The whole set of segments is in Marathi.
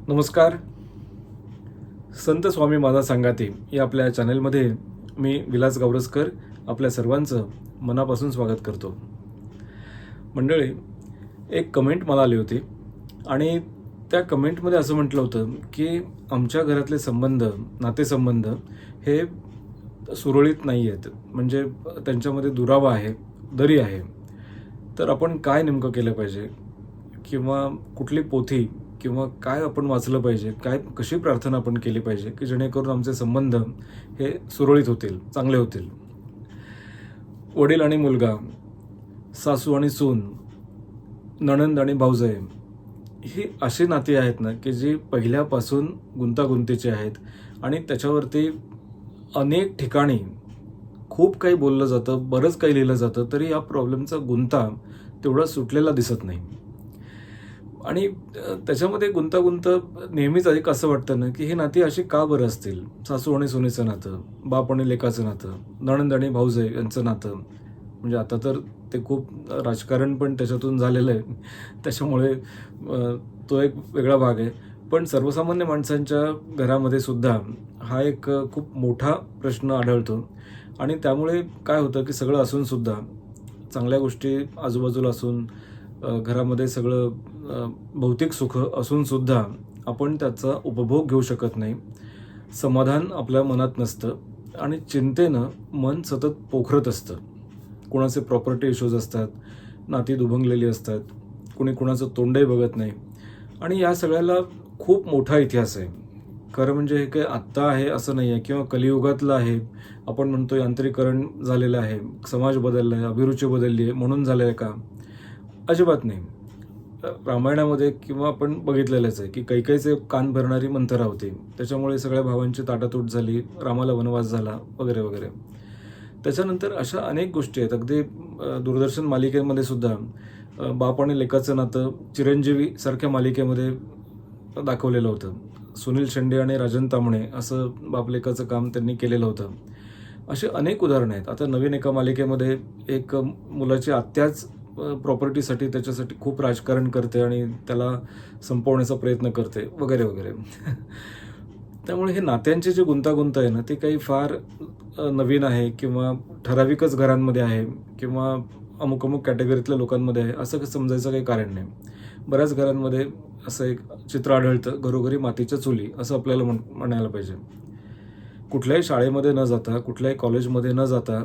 नमस्कार. संत स्वामी माझा सांगाते या आपल्या चॅनलमध्ये मी विलास गावरसकर आपल्या सर्वांचं मनापासून स्वागत करतो. मंडळी, एक कमेंट मला आली होती आणि त्या कमेंटमध्ये असं म्हटलं होतं की आमच्या घरातले संबंध, नातेसंबंध हे सुरळीत नाही आहेत, म्हणजे त्यांच्यामध्ये दुरावा आहे, दरी आहे. तर आपण काय नेमकं केलं पाहिजे, किंवा कुठली पोथी किंवा काय आपण वाचलं पाहिजे, कशी प्रार्थना आपण केली पाहिजे की जेणेकरून आमचे संबंध हे सुरळीत होतील, चांगले होतील. वडील आणि मुलगा, सासू आणि सून, नणंद आणि भाऊजाई, ही अशी नाती आहेत ना की जी पहिल्यापासून गुंतागुंतीची आहेत आणि त्याच्यावरती अनेक ठिकाणी खूप काही बोललं जातं, बरंच काही लिहिलं जातं, तरी या प्रॉब्लेमचा गुंता तेवढा सुटलेला दिसत नाही. आणि त्याच्यामध्ये गुंतागुंत नेहमीच एक असं वाटतं ना की ही नाती अशी का बरं असतील? सासू आणि सुनेचं नातं, बाप आणि लेकाचं नातं, नणंद आणि भाऊजाई यांचं नातं, म्हणजे आता तर ते खूप राजकारण पण त्याच्यातून झालेलं आहे, त्याच्यामुळे तो एक वेगळा भाग आहे. पण सर्वसामान्य माणसांच्या घरामध्ये सुद्धा हा एक खूप मोठा प्रश्न आढळतो. आणि त्यामुळे काय होतं की सगळं असूनसुद्धा, चांगल्या गोष्टी आजूबाजूला असून, घरामध्ये सगळं भौतिक सुख असूनसुद्धा आपण त्याचा उपभोग घेऊ शकत नाही. समाधान आपल्या मनात नसतं आणि चिंतेनं मन सतत पोखरत असतं. कुणाचे प्रॉपर्टी इश्यूज असतात, नाती दुभंगलेली असतात, कुणी कुणाचं तोंडही बघत नाही. आणि या सगळ्याला खूप मोठा इतिहास आहे. खरं म्हणजे हे काही आत्ता आहे असं नाही आहे, किंवा कलियुगातलं आहे, आपण म्हणतो यांत्रिकरण झालेलं आहे, समाज बदलला आहे, अभिरुची बदलली आहे म्हणून झालं आहे का? अजिबात नाही. रामायणामध्ये किंवा आपण बघितलेलंच आहे की कैकेयीचे कान भरणारी मंथरा होती, त्याच्यामुळे सगळ्या भावांची ताटातूट झाली, रामाला वनवास झाला वगैरे वगैरे. त्याच्यानंतर अशा अनेक गोष्टी आहेत. अगदी दूरदर्शन मालिकेमध्ये सुद्धा बाप आणि लेकाचं नातं चिरंजीवी सारख्या मालिकेमध्ये दाखवलेलं होतं. सुनील शेंडे आणि राजन तांबणे असं बाप लेकाचं काम त्यांनी केलेलं होतं. असे अनेक उदाहरणं आहेत. आता नवीन एका मालिकेमध्ये एक मुलाची आत्याच प्रॉपर्टीसाठी त्याच्यासाठी खूप राजकारण करते आणि त्याला संपवण्याचा प्रयत्न करते वगैरे वगैरे. त्यामुळे हे नात्यांची जी गुंतागुंत आहे ना, ती काही फार नवीन आहे किंवा ठराविकच घरांमध्ये आहे किंवा अमुक अमुक कॅटेगरीतल्या लोकांमध्ये आहे असं समजायचं काही कारण नाही. बऱ्याच घरांमध्ये असं एक चित्र आढळतं, घरोघरी मातीच्या चुली, असं आपल्याला म्हणायला पाहिजे. कुठल्याही शाळेमध्ये न जाता, कुठल्याही कॉलेजमध्ये न जाता,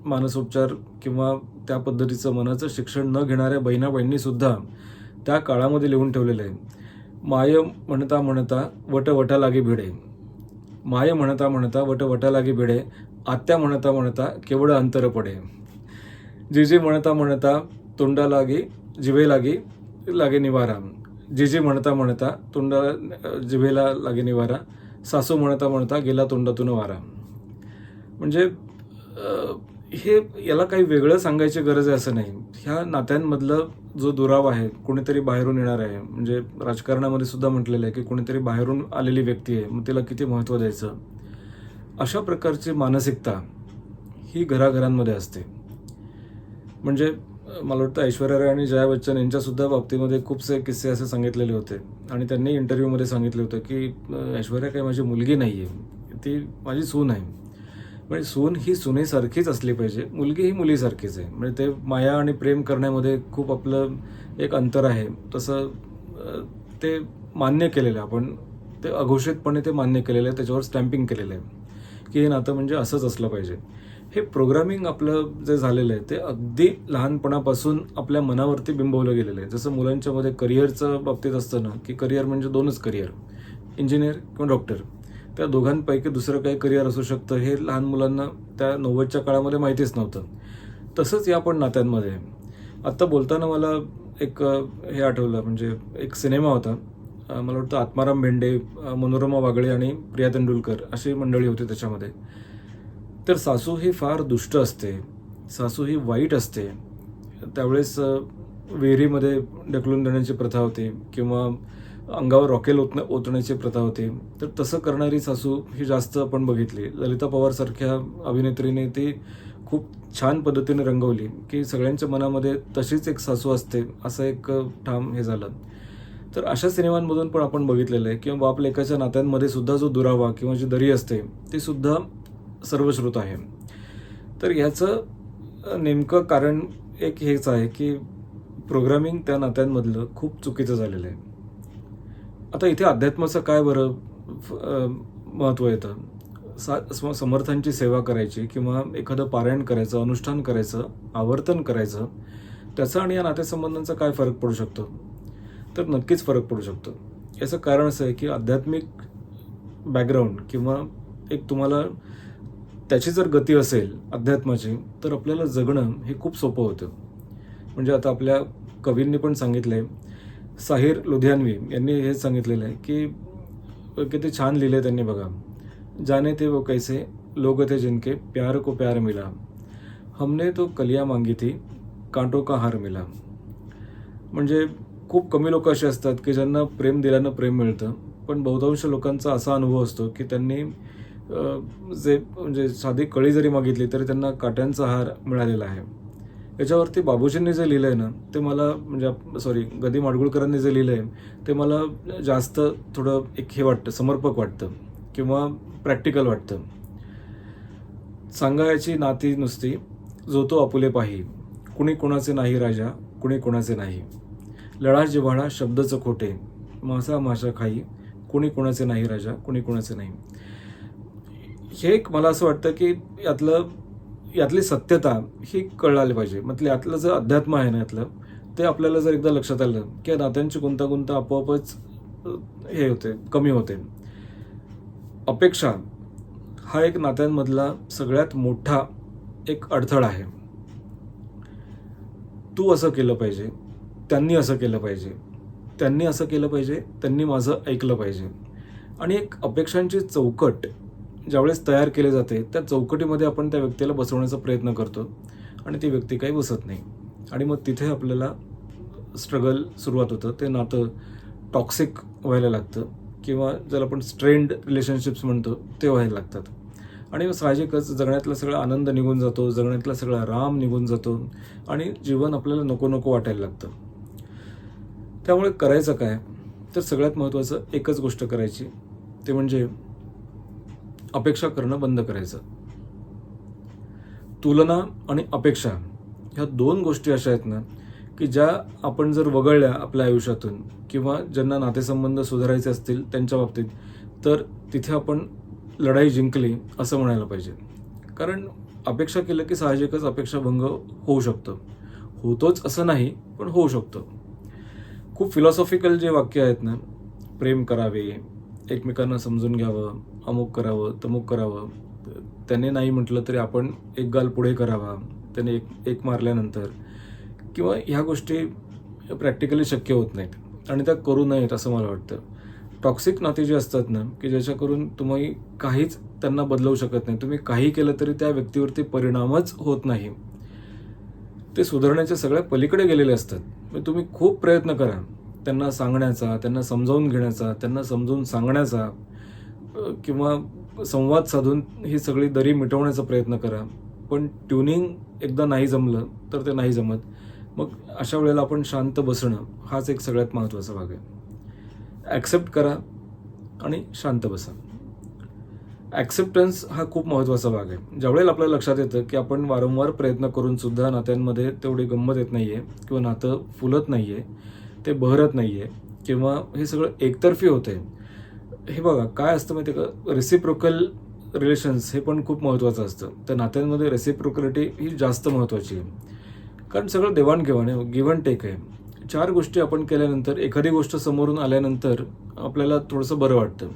मानसोपचार किंवा त्या पद्धतीचं मनाचं शिक्षण न घेणाऱ्या बहिणाबहिणीसुद्धा त्या काळामध्ये लिहून ठेवलेलं आहे. माय म्हणता म्हणता वट वटा लागी भिडे, माय म्हणता म्हणता वट वटा लागी भिडे, आत्या म्हणता म्हणता केवढं अंतर पडे, जिजी म्हणता म्हणता तोंडा लागी जिभे लागी लागे निवारा, जिजी म्हणता म्हणता तोंडा जिभेला लागे निवारा, सासू म्हणता म्हणता गेला तोंडातून वारा. म्हणजे हे याला काही वेगळं सांगायची गरज आहे असं नाही. ह्या नात्यांमधलं जो दुरावा आहे, कोणीतरी बाहेरून येणार आहे, म्हणजे राजकारणामध्ये सुद्धा म्हटलेलं आहे की कोणीतरी बाहेरून आलेली व्यक्ती आहे, मग तिला किती महत्त्व द्यायचं, अशा प्रकारची मानसिकता ही घराघरांमध्ये असते. म्हणजे मला वाटतं ऐश्वर्या राय आणि जया बच्चन यांच्यासुद्धा बाबतीमध्ये खूपसे किस्से असे सांगितलेले होते आणि त्यांनी इंटरव्ह्यूमध्ये सांगितलं होतं की ऐश्वर्या काही माझी मुलगी नाही आहे, ती माझी सून आहे. म्हणजे सून ही सुनेसारखीच असली पाहिजे, मुलगी ही मुलीसारखीच आहे. म्हणजे ते माया आणि प्रेम करण्यामध्ये खूप आपलं एक अंतर आहे. तसं ते मान्य केलेलं आहे आपण, ते अघोषितपणे ते मान्य केलेलं आहे, त्याच्यावर स्टॅम्पिंग केलेलं आहे की हे नातं म्हणजे असंच असलं पाहिजे. हे प्रोग्रामिंग आपलं जे झालेलं आहे ते अगदी लहानपणापासून आपल्या मनावरती बिंबवलं गेलेलं आहे. जसं मुलांच्यामध्ये करिअरचं बाबतीत असतं ना, की करिअर म्हणजे दोनच करिअर, इंजिनियर किंवा डॉक्टर. त्या दोघांपैकी दुसरं काही करिअर असू शकतं हे लहान मुलांना त्या 90च्या काळामध्ये माहितीच नव्हतं. तसंच या पण नात्यांमध्ये. आत्ता बोलताना मला एक हे आठवलं, म्हणजे एक सिनेमा होता, मला वाटतं आत्माराम भेंडे, मनोरमा वागळे आणि प्रिया तेंडुलकर अशी मंडळी होती त्याच्यामध्ये. तर सासू ही फार दुष्ट असते, सासू ही वाईट असते. त्यावेळेस विहिरीमध्ये ढकलून देण्याची प्रथा होती किंवा अंगावर रॉकेल ओतण्याची प्रथा होती. तर तसं करणारी सासू ही जास्त आपण बघितली. ललिता पवारसारख्या अभिनेत्रीने ती खूप छान पद्धतीने रंगवली की सगळ्यांच्या मनामध्ये तशीच एक सासू असते, असं एक ठाम हे झालं. तर अशा सिनेमांमधून पण आपण बघितलेलं आहे किंवा बाप लेकाच्या नात्यांमध्ये सुद्धा जो दुरावा किंवा जी दरी असते ती सुद्धा सर्वश्रुत आहे. तर ह्याचं नेमकं कारण एक हेच आहे की प्रोग्रामिंग त्या नात्यांमधलं खूप चुकीचं झालेलं आहे. आता इथे अध्यात्माचं काय बरं महत्त्व येतं. समर्थांची सेवा करायची किंवा एखादं पारायण करायचं, अनुष्ठान करायचं, आवर्तन करायचं, त्याचा आणि या नातेसंबंधांचा काय फरक पडू शकतो? तर नक्कीच फरक पडू शकतो. याचं कारण असं आहे की आध्यात्मिक बॅकग्राऊंड किंवा एक तुम्हाला त्याची जर गती असेल अध्यात्माची, तर आपल्याला जगणं हे खूप सोपं होतं. म्हणजे आता आपल्या कवींनी पण सांगितलं आहे, साहिर लुधियानवी यांनी हेच सांगितलेलं आहे की किती छान लिहिले त्यांनी बघा. जाने थे वो कैसे लोग थे जिनके प्यार को प्यार मिला, हमने तो कलिया मांगी थी कांटों का हार मिला. म्हणजे खूप कमी लोक असे असतात की ज्यांना प्रेम दिल्यानं प्रेम मिळतं, पण बहुतांश लोकांचा असा अनुभव असतो की त्यांनी म्हणजे साधी कळी जरी मागितली तरी त्यांना काट्यांचा हार मिळालेला आहे. याच्यावरती बाबूजींनी जे लिहिलं आहे ना, ते मला म्हणजे गदी माडगुळकरांनी जे लिहिलं आहे ते मला जास्त थोडं एक हे वाटतं, समर्पक वाटतं किंवा प्रॅक्टिकल वाटतं. सांगायची नाती नुसती जो तो आपुले पाही, कुणी कोणाचे नाही राजा, कुणी कोणाचे नाही. लळा जिव्हाळा शब्दच खोटे, मासा माशा खाई, कुणी कोणाचे नाही राजा, कुणी कोणाचे नाही. हे एक मला असं वाटतं की यातली सत्यता ही कळाली पाहिजे. मतलब यातलं जे अध्यात्म आहे ना यातलं, ते आपल्याला जर एकदा लक्षात आलं की नात्यांची गुंतागुंत आपोआपच हे होते, कमी होते. अपेक्षा हा एक नात्यांमधला सगळ्यात मोठा एक अडथळा आहे. तू असं केलं पाहिजे, त्यांनी असं केलं पाहिजे, त्यांनी असं केलं पाहिजे, त्यांनी माझं ऐकलं पाहिजे. आणि एक अपेक्षांची चौकट ज्यावेळेस तयार केली जाते, त्या चौकटीमध्ये आपण त्या व्यक्तीला बसवण्याचा प्रयत्न करतो आणि ती व्यक्ती काही बसत नाही. आणि मग तिथे आपल्याला स्ट्रगल सुरुवात होतं. ते नातं टॉक्सिक व्हायला लागतं किंवा ज्याला आपण स्ट्रेंड रिलेशनशिप्स म्हणतो ते व्हायला लागतात. आणि साहजिकच जगण्यातला सगळा आनंद निघून जातो, जगण्यातला सगळा राम निघून जातो आणि जीवन आपल्याला नको नको वाटायला लागतं. त्यामुळे करायचं काय? तर सगळ्यात महत्त्वाचं एकच गोष्ट करायची, ते म्हणजे अपेक्षा करणं बंद करायचं. तुलना आणि अपेक्षा ह्या दोन गोष्टी अशा आहेत ना की ज्या आपण जर वगळल्या आपल्या आयुष्यातून किंवा ज्यांना नातेसंबंध सुधारायचे असतील त्यांच्या बाबतीत, तर तिथे आपण लढाई जिंकली असं म्हणायला पाहिजे. कारण अपेक्षा केलं की साहजिकच अपेक्षाभंग होऊ शकतं. होतोच असं नाही, पण होऊ शकतं. खूप फिलॉसॉफिकल जे वाक्य आहेत ना, प्रेम करावे, एकमेकांना समजून घ्यावं, अमुक करावं, तमुक करावं, त्याने नाही म्हटलं तरी आपण एक गाल पुढे करावा त्याने एक मारल्यानंतर, किंवा ह्या गोष्टी प्रॅक्टिकली शक्य होत नाहीत आणि त्या करू नयेत असं मला वाटतं. टॉक्सिक नाती जे असतात ना की ज्याच्याकरून तुम्ही काहीच त्यांना बदलवू शकत नाही, तुम्ही काही केलं तरी त्या व्यक्तीवरती परिणामच होत नाही, ते सुधारण्याच्या सगळ्या पलीकडे गेलेले असतात. मग तुम्ही खूप प्रयत्न करा त्यांना सांगण्याचा, त्यांना समजावून घेण्याचा, त्यांना समजून सांगण्याचा किंवा संवाद साधून ही सगळी दरी मिटवण्याचा प्रयत्न करा, पण ट्युनिंग एकदा नाही जमलं तर ते नाही जमत. मग अशा वेळेला आपण शांत बसणं हाच एक सगळ्यात महत्त्वाचा भाग आहे. ॲक्सेप्ट करा आणि शांत बसा. ॲक्सेप्टन्स हा खूप महत्त्वाचा भाग आहे. ज्यावेळेला आपल्याला लक्षात येतं की आपण वारंवार प्रयत्न करून सुद्धा नात्यांमध्ये तेवढी गंमत येत नाही आहे किंवा नातं फुलत नाही आहे, ते बहरत नाही आहे किंवा हे सगळं एकतर्फी होतं आहे. हे बघा काय असतं माहिती आहे का, रेसिप्रोकल रिलेशन्स हे पण खूप महत्त्वाचं असतं. त्या नात्यांमध्ये रेसिप्रोकलिटी ही जास्त महत्त्वाची आहे. कारण सगळं देवाणघेवाण आहे, गिव्ह अँड टेक आहे. 4 गोष्टी आपण केल्यानंतर एखादी गोष्ट समोरून आल्यानंतर आपल्याला थोडंसं बरं वाटतं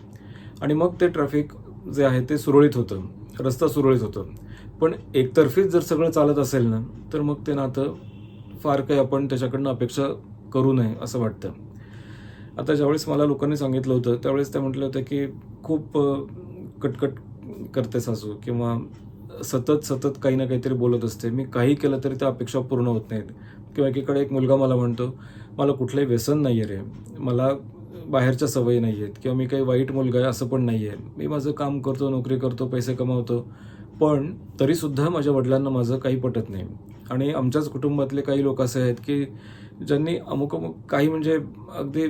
आणि मग ते ट्रॅफिक जे आहे ते सुरळीत होतं, रस्ता सुरळीत होतं. पण एकतर्फीच जर सगळं चालत असेल ना, तर मग ते नातं फार काही आपण त्याच्याकडनं अपेक्षा करू नये असं वाटतं. आता ज्यावेळेस मला लोकांनी सांगितलं होतं त्यावेळेस ते म्हटलं होतं की खूप कटकट करते सासू किंवा सतत काही ना काहीतरी बोलत असते, मी काही केलं तरी त्या अपेक्षा पूर्ण होत नाहीत. किंवा एकीकडे एक मुलगा मला म्हणतो, मला कुठलंही व्यसन नाही आहे रे, मला बाहेरच्या सवयी नाही आहेत किंवा मी काही वाईट मुलगा आहे असं पण नाही आहे, मी माझं काम करतो, नोकरी करतो, पैसे कमावतो, पण तरीसुद्धा माझ्या वडिलांना माझं काही पटत नाही. आणि आमच्याच कुटुंबातले काही लोक असे आहेत की ज्यांनी अमुक काही म्हणजे अगदी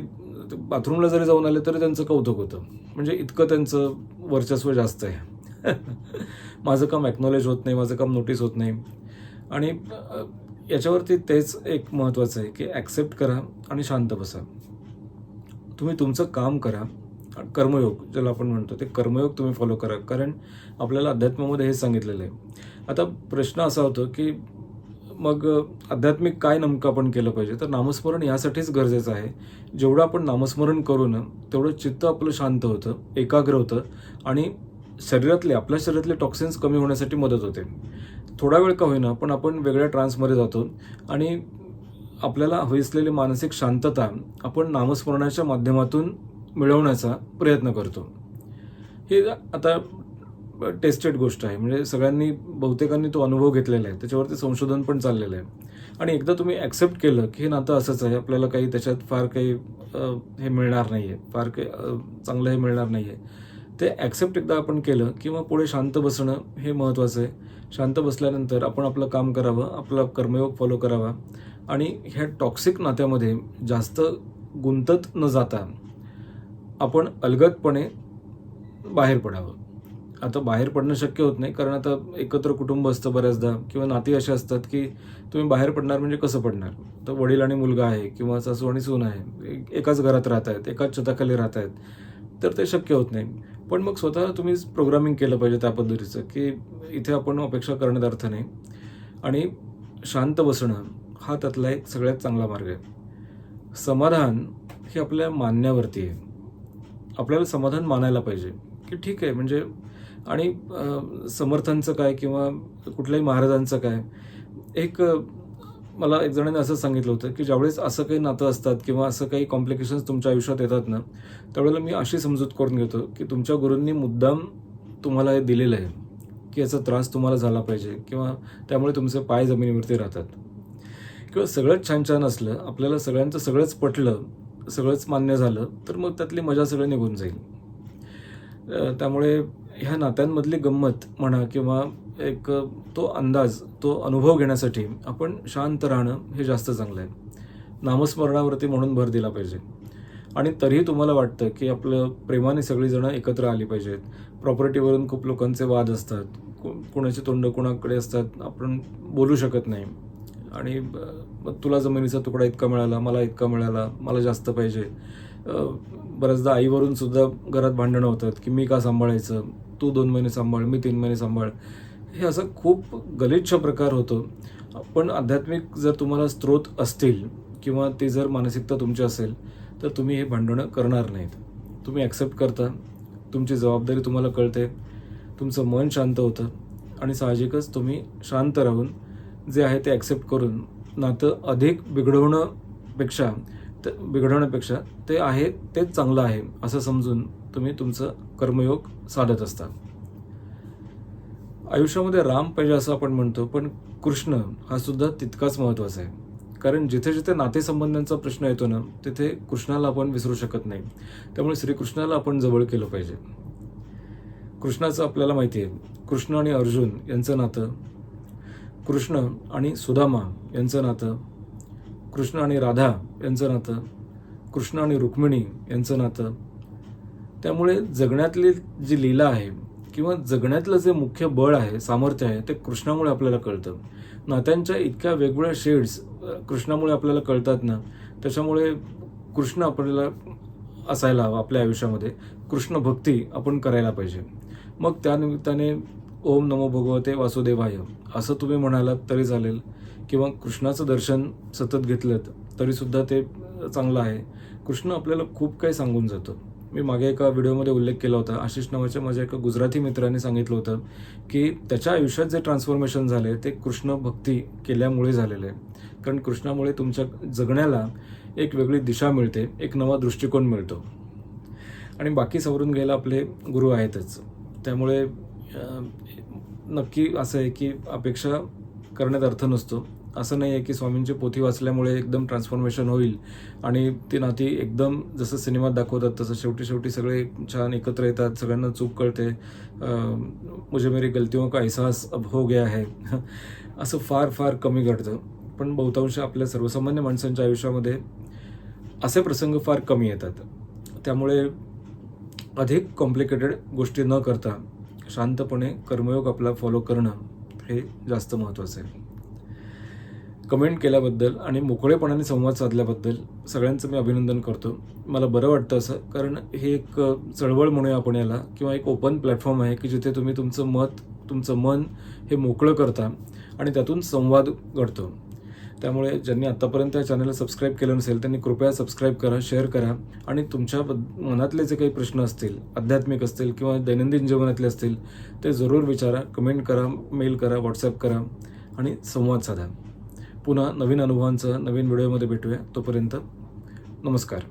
बाथरूमला जरी जाऊन आले तरी त्यांचं कौतुक होतं. म्हणजे इतकं त्यांचं वर्चस्व जास्त आहे. माझं काम ॲक्नॉलेज होत नाही, माझं काम नोटीस होत नाही. आणि याच्यावरती तेच एक महत्त्वाचं आहे की ॲक्सेप्ट करा आणि शांत बसा. तुम्ही तुमचं काम करा. कर्मयोग ज्याला आपण म्हणतो ते कर्मयोग तुम्ही फॉलो करा, कारण आपल्याला अध्यात्मामध्ये हे सांगितलेलं आहे. आता प्रश्न असा होतो की मग आध्यात्मिक काय नेमकं आपण केलं पाहिजे? तर नामस्मरण यासाठीच गरजेचं आहे. जेवढं आपण नामस्मरण करू ना तेवढं चित्त आपलं शांत होतं, एकाग्र होतं आणि आपल्या शरीरातले टॉक्सिन्स कमी होण्यासाठी मदत होते. थोडा वेळ का होईना पण आपण वेगळ्या ट्रान्समध्ये जातो आणि आपल्याला हवी असलेली मानसिक शांतता आपण नामस्मरणाच्या माध्यमातून मिळवण्याचा प्रयत्न करतो. हे आता टेस्टेड गोष्ट आहे. म्हणजे बहुतेकांनी तो अनुभव घेतलेला आहे. त्याच्यावरती संशोधन पण चाललेलं आहे. आणि एकदा तुम्ही ॲक्सेप्ट केलं की हे नातं असंच आहे, आपल्याला काही त्याच्यात फार काही हे मिळणार नाही आहे, फार काही चांगलं हे मिळणार नाही आहे, ते ॲक्सेप्ट एकदा आपण केलं की मग पुढे शांत बसणं हे महत्त्वाचं आहे. शांत बसल्यानंतर आपण आपलं काम करावं, आपला कर्मयोग फॉलो करावा आणि ह्या टॉक्सिक नात्यामध्ये जास्त गुंतत न जाता आपण अलगदपणे बाहेर पडावं. आता बाहेर पडणं शक्य होत नाही, कारण आता एकत्र कुटुंब असतं बऱ्याचदा किंवा नाती असे असतात की तुम्ही बाहेर पडणार म्हणजे कसं पडणार? तर वडील आणि मुलगा आहे किंवा सासू आणि सून आहे, एकाच घरात राहत आहेत, एकाच छताखाली राहत आहेत, तर ते शक्य होत नाही. पण मग स्वतःला तुम्हीच प्रोग्रामिंग केलं पाहिजे त्या पद्धतीचं की इथे आपण अपेक्षा करण्यात अर्थ नाही. आणि शांत बसणं हा त्यातला एक सगळ्यात चांगला मार्ग आहे. समाधान हे आपल्या मानण्यावरती आहे. आपल्याला समाधान मानायला पाहिजे की ठीक आहे. म्हणजे आणि समर्थांचं काय किंवा कुठल्याही महाराजांचं काय, मला एक जणांनी असं सांगितलं होतं की ज्यावेळेस असं काही नातं असतात किंवा असं काही कॉम्प्लिकेशन्स तुमच्या आयुष्यात येतात ना, त्यावेळेला मी अशी समजूत करून घेतो की तुमच्या गुरूंनी मुद्दाम तुम्हाला हे दिलेलं आहे की याचा त्रास तुम्हाला झाला पाहिजे किंवा त्यामुळे तुमचे पाय जमिनीवरती राहतात. किंवा सगळंच छान छान असलं, आपल्याला सगळ्यांचं सगळंच पटलं, सगळंच मान्य झालं, तर मग त्यातली मजा सगळं निघून जाईल. त्यामुळे ह्या नात्यांमधली गंमत म्हणा किंवा एक तो अंदाज, तो अनुभव घेण्यासाठी आपण शांत राहणं हे जास्त चांगलं आहे. नामस्मरणावरती म्हणून भर दिला पाहिजे. आणि तरीही तुम्हाला वाटतं की आपलं प्रेमाने सगळीजणं एकत्र आली पाहिजेत. प्रॉपर्टीवरून खूप लोकांचे वाद असतात, कोणाची तोंड कोणाकडे असतात, आपण बोलू शकत नाही. आणि मग तुला जमिनीचा तुकडा इतका मिळाला, मला इतका मिळाला, मला जास्त पाहिजे. बऱ्याचदा आईवरून सुद्धा घरात भांडणं होतात की मी का सांभाळायचं, तू 2 महिने सांभाळ, मी 3 महिने सांभाळ. हे असं खूप गलिच्छ प्रकार होतो. पण आध्यात्मिक जर तुम्हाला स्रोत असतील किंवा ती जर मानसिकता तुमची असेल तर तुम्ही हे भांडणं करणार नाहीत. तुम्ही ॲक्सेप्ट करता, तुमची जबाबदारी तुम्हाला कळते, तुमचं मन शांत होतं आणि साहजिकच तुम्ही शांत राहून जे आहे ते ॲक्सेप्ट करून नातं अधिक बिघडवण्यापेक्षा ते आहे तेच चांगलं आहे असं समजून तुम्ही तुमचं कर्मयोग साधत असता. आयुष्यामध्ये राम पाहिजे असं आपण म्हणतो, पण कृष्ण हा सुद्धा तितकाच महत्त्वाचा आहे. कारण जिथे जिथे नातेसंबंधांचा प्रश्न येतो ना, तिथे कृष्णाला आपण विसरू शकत नाही. त्यामुळे श्रीकृष्णाला आपण जवळ केलं पाहिजे. कृष्णाचं आपल्याला माहिती आहे, कृष्ण आणि अर्जुन यांचं नातं, कृष्ण आणि सुदामा यांचं नातं, कृष्ण आणि राधा यांचं नातं, कृष्ण आणि रुक्मिणी यांचं नातं. त्यामुळे जगण्यातली जी लीला आहे किंवा जगण्यातलं जे मुख्य बळ आहे, सामर्थ्य आहे, ते कृष्णामुळे आपल्याला कळतं. नात्यांच्या इतक्या वेगवेगळ्या शेड्स कृष्णामुळे आपल्याला कळतात ना, त्याच्यामुळे कृष्ण आपल्याला असायला हवा आपल्या आयुष्यामध्ये. कृष्ण भक्ती आपण करायला पाहिजे. मग त्यानिमित्ताने ओम नमो भगवते वासुदेवाय असं तुम्ही म्हणालात तरी चालेल किंवा कृष्णाचं दर्शन सतत घेतलं तरीसुद्धा ते चांगलं आहे. कृष्ण आपल्याला खूप काही सांगून जातो. मी मागे एका व्हिडिओमध्ये उल्लेख केला होता, आशिष नावाच्या माझ्या एका गुजराती मित्राने सांगितलं होतं की त्याच्या आयुष्यात जे ट्रान्सफॉर्मेशन झाले ते कृष्ण भक्ती केल्यामुळे झालेलं आहे. कारण कृष्णामुळे तुमच्या जगण्याला एक वेगळी दिशा मिळते, एक नवा दृष्टिकोन मिळतो. आणि बाकी सावरून घ्यायला आपले गुरु आहेतच. त्यामुळे नक्की असं आहे की अपेक्षा करण्यात अर्थ नसतो. असं नाही आहे की स्वामींची पोथी वाचल्यामुळे एकदम ट्रान्सफॉर्मेशन होईल आणि ती नाती एकदम जसं सिनेमात दाखवतात तसं शेवटी सगळे छान एकत्र येतात, सगळ्यांना चूक कळते, मुझे मेरी गलतियों का एहसास अब हो गया है असं फार फार कमी घडतं. पण बहुतांश आपल्या सर्वसामान्य माणसांच्या आयुष्यामध्ये असे प्रसंग फार कमी येतात. त्यामुळे अधिक कॉम्प्लिकेटेड गोष्टी न करता शांतपणे कर्मयोग आपला फॉलो करणं हे जास्त महत्त्वाचं आहे. कमेंट केल्याबद्दल आणि मोकळेपणाने संवाद साधल्याबद्दल सगळ्यांचं मी अभिनंदन करतो. मला बरं वाटतं असं, कारण हे एक चळवळ म्हणूया आपण याला, किंवा एक ओपन प्लॅटफॉर्म आहे की जिथे तुम्ही तुमचं मत, तुमचं मन हे मोकळं करता आणि त्यातून संवाद घडतो. त्यामुळे ज्यांनी आत्तापर्यंत या चॅनलला सबस्क्राईब केलं नसेल त्यांनी कृपया सबस्क्राईब करा, शेअर करा आणि तुमच्या मनातले जे काही प्रश्न असतील, आध्यात्मिक असतील किंवा दैनंदिन जीवनातले असतील, ते जरूर विचारा, कमेंट करा, मेल करा, व्हॉट्सॲप करा आणि संवाद साधा. पुन्हा नवीन अनुभवांचं नवीन व्हिडिओमध्ये भेटूया. तोपर्यंत नमस्कार.